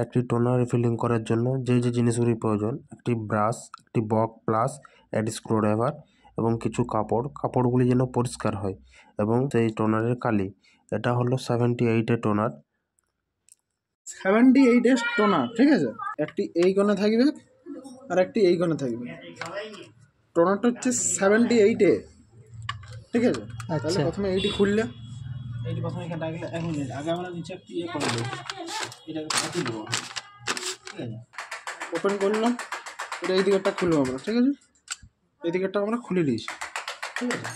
একটি toner refilling করার জন্য যে যে জিনিসগুলির প্রয়োজন: একটি ব্রাশ, একটি বক প্লাস, একটি স্ক্রুড্রাইভার এবং কিছু কাপড়গুলি যেন পরিষ্কার হয় এবং সেই টোনারের কালি। এটা হলো 78 টোনার। 78 টোনার, ঠিক আছে। একটি এই কোণে থাকবে আর একটি এই কোণে থাকবে। টোনারটা হচ্ছে 78, ঠিক আছে। তাহলে প্রথমে এইটি খুললে, এইটি প্রথমে এখানে রাখলে 1 মিনিট আগে আমরা নিচে একটু করে দেবো, এটাকে ফাটিয়ে দেবো, ঠিক আছে। ওপেন করলাম, এটা এই দিকেরটা খুলবো আমরা, ঠিক আছে। এই দিকেরটা আমরা খুলে দিয়েছি, ঠিক আছে।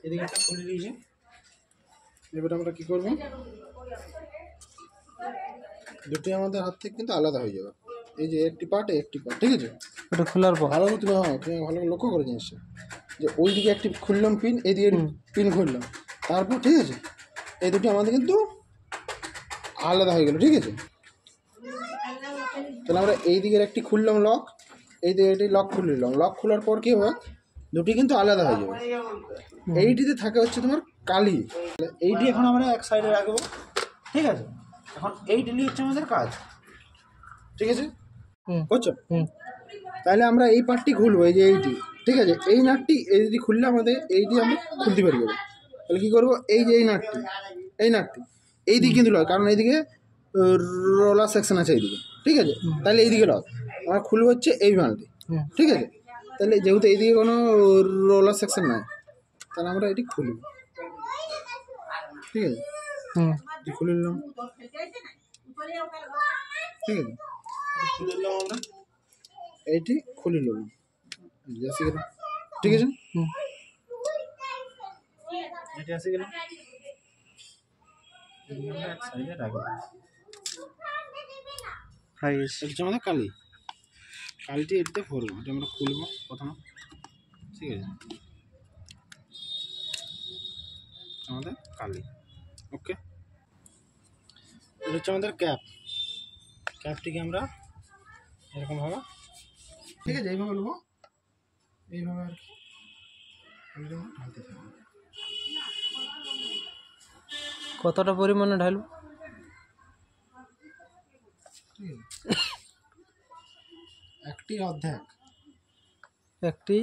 এই দিকেরটা খুলে দিয়েছি। এবারে আমরা কী করবো, দুটি আমাদের হাত থেকে কিন্তু আলাদা হয়ে যাবে। এই যে একটি পার্ট, ঠিক আছে। এটা খোলার পর ভালো তুমি ভালো লক্ষ্য করে জিনিসটা, যে ওই দিকে একটি খুললাম পিন, এই দিকে পিন খুললাম, তারপর ঠিক আছে এই দুটি আমাদের কিন্তু আলাদা হয়ে গেল, ঠিক আছে। তাহলে আমরা এই দিকের একটি খুললাম লক, এই দিকে একটি লক খুলে নিলাম। লক খোলার পর কী হবে, দুটি কিন্তু আলাদা হয়ে যাবে। এইটিতে থাকে হচ্ছে তোমার কালি। এইটি এখন আমরা এক সাইডে রাখবো, ঠিক আছে। এখন এইটি নিয়ে হচ্ছে আমাদের কাজ, ঠিক আছে, বুঝছো? তাহলে আমরা এই পার্টটি খুলবো, এই যে এইটি, ঠিক আছে। এই নাটটি এইটি খুললে আমাদের এইটি আমরা খুলতে পারি যাবো। তাহলে কী করবো, এই যে এই নাটটি এই দিকে কিন্তু লয়, কারণ এইদিকে রোলার সেকশন আছে এইদিকে, ঠিক আছে। তাহলে এইদিকে লয়, আমরা খুলবো হচ্ছে এই মালটি, ঠিক আছে। তাহলে যেহেতু এইদিকে কোনো রোলার সেকশন নাই, তাহলে আমরা এটি খুলব, ঠিক আছে। খুলে নিলাম, ঠিক আছে। খুলে নিলাম আমরা, এইটি খুলে নিলাম, ঠিক আছে। এটি আসে গেল, এক সাইডে রাখবো। এটা আমাদের কালিটি এটিতে ভরবো, এটা আমরা খুলবো প্রথমে, ঠিক আছে। আমাদের কালি, ওকে। এটা হচ্ছে আমাদের ক্যাপটিকে আমরা এরকমভাবে, ঠিক আছে, এইভাবে নেবো, এইভাবে আর কি ঢালতে থাকবো। কতটা পরিমাণে ঢালব? একটি অর্ধেক, একটি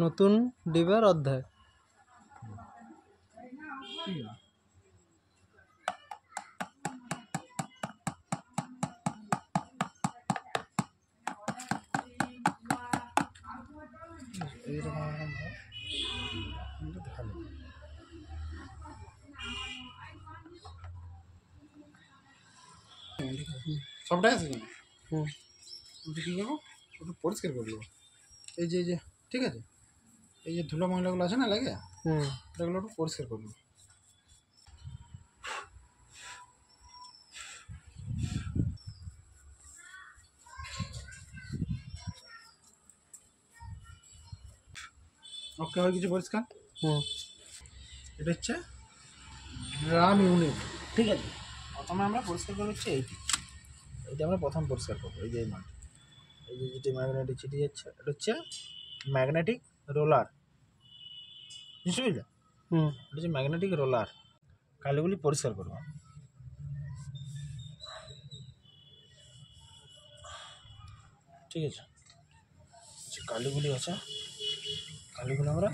নতুন ডিবার অর্ধেক, ঠিক আছে। এইরকম ঢালো, সবটাই আছে কিন্তু। ওটা কী করবো, ওটা পরিষ্কার করে দেবো। এই যে ঠিক আছে, এই যে ধুলো ময়লাগুলো আছে না লাগে, ওটাগুলো একটু পরিষ্কার করবো। ওকে, হয়ে কিছু পরিষ্কার। এটা হচ্ছে ড্রাম ইউনিট, ঠিক আছে। প্রথমে আমরা পরিষ্কার করবো হচ্ছে এইটা আমরা প্রথম পরিষ্কার করবো। এই যে এই মাটি, এই যে যেটি ম্যাগনেটিক চিটি যাচ্ছে, এটা হচ্ছে ম্যাগনেটিক রোলার, বুঝতে বুঝলে? এটা হচ্ছে ম্যাগনেটিক রোলার। কালিগুলি পরিষ্কার করবো, ঠিক আছে। যে কালিগুলি আছে, কালিগুলো আমরা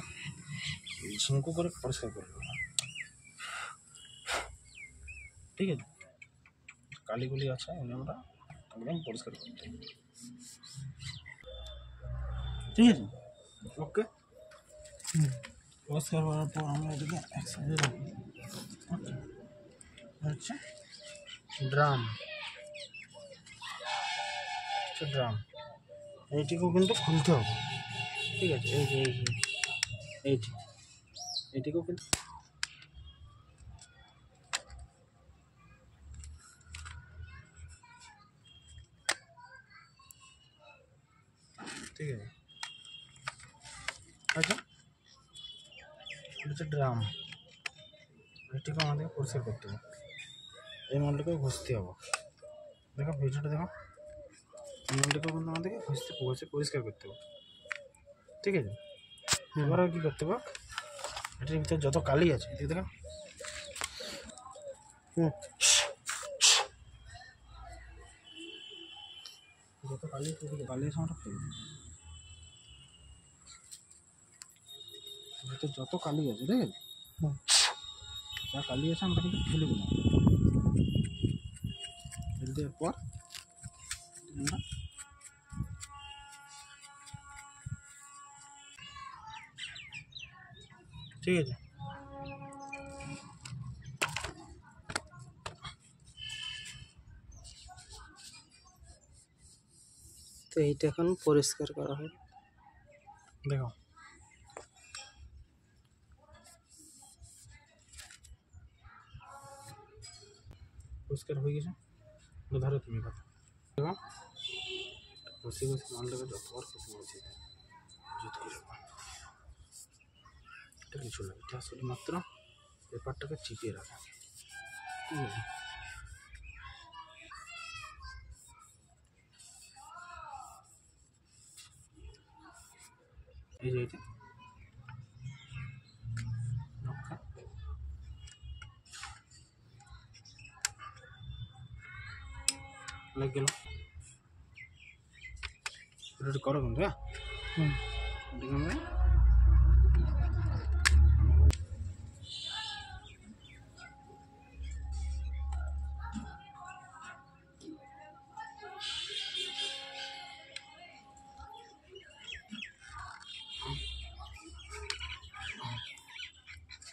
ঝিঙ্কু করে পরিষ্কার করবো, ঠিক আছে। কালিগুলি আছে এগুলো আমরা একদম পরিষ্কার করতে, ঠিক আছে, ওকে। পরিষ্কার করার পর আমরা এটাকে এক সাইডে রাখবো। আচ্ছা, ড্রাম, এইটিকেও কিন্তু খুলতে হবে, ঠিক আছে। এইটিকেও কিন্তু, ঠিক আছে। আচ্ছা, এটা হচ্ছে ড্রাম, এটিকেও আমাদেরকে পরিষ্কার করতে হবে। এই মালটাকেও ঘষতে হবে, দেখো ভিডিওটা দেখো, এই মালটাকেও কিন্তু আমাদেরকে ঘষে পরিষ্কার করতে হবে, ঠিক আছে। এবারে কী করতে হবে, এটার ভিতরে যত কালি আছে দেখো, যত কালি কালি এসে আমরা ফেলবো, ভেতর যত কালি আছে ঠিক আছে, যা কালি আছে আমরা কিন্তু ফেলে দিলাম। ফেলে দেওয়ার পর আমরা ঠিক আছে তো এইটা এখন পরিষ্কার করা হয়। দেখো পরিষ্কার হয়ে গেছে। ধরো তুমি কথা দেখো, বসে বসে মালটাকে যতবার খুশি বলছি জুত করে এটা কিছু না, এটা শুধুমাত্র পেপারটাকে চিপিয়ে রাখা, ঠিক আছে। এই যে এটা লেগে গেল, এটা করো কিন্তু হ্যাঁ। এটাকে আমরা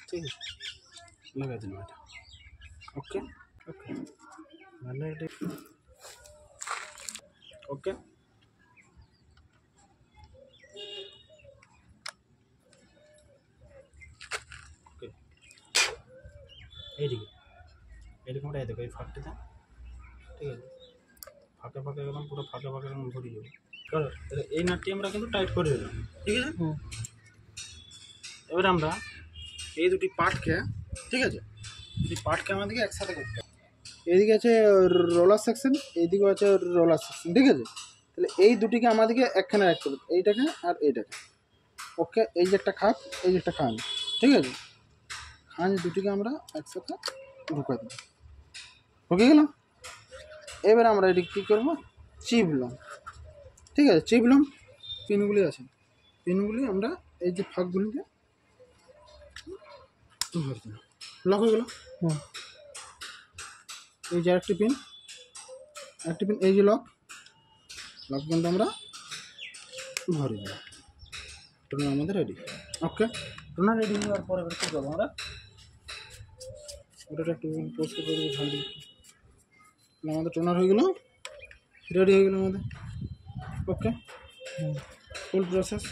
ঠিক আছে লাগাই দিলাম এটা। ওকে ওকে ভালো এটা ওকে। ওকে এইদিকে এরকম আমরা দেখো এই ফাঁকটিতে, ঠিক আছে, ফাঁকে ফাঁকে গেলাম, পুরো ফাঁকে ফাঁকে গেলাম ভরে যাবে। কারণ এই নাটটি আমরা কিন্তু টাইট করে দিলাম, ঠিক আছে। এবার আমরা এই দুটি পার্টকে, ঠিক আছে, দুটি পার্টকে আমাদেরকে একসাথে করতে হবে। এইদিকে আছে রোলার সেকশন, এইদিকে আছে রোলার সেকশন, ঠিক আছে। তাহলে এই দুটিকে আমাদেরকে একখানে রাখতে হবে, এইটাকে আর এইটাকে। ওকে, এই যে একটা খাপ, এই যে একটা খান, ঠিক আছে। খান দুটিকে আমরা একসাথে ঢুকাই দেবো, ঢুকে গেল। এবার আমরা এটি কী করবো, চিপলাম, ঠিক আছে, চিপলাম। পিনগুলি আছে, পিনগুলি আমরা এই যে ফাঁকগুলিকে ভরে দিলাম, লক হয়ে গেল। এই যে একটি পিন, একটি পিন, এই যে লক, লক কিন্তু আমরা ভরে দিলাম। টোনার আমাদের রেডি। ওকে, টোনার রেডি হওয়ার পরে এবার কী করবো আমরা, ওটা একটু পরিষ্কার করে দেবো, ঝাল দিয়ে। আমাদের টোনার হয়ে গেল, রেডি হয়ে গেল আমাদের। ওকে, ফুল প্রসেস।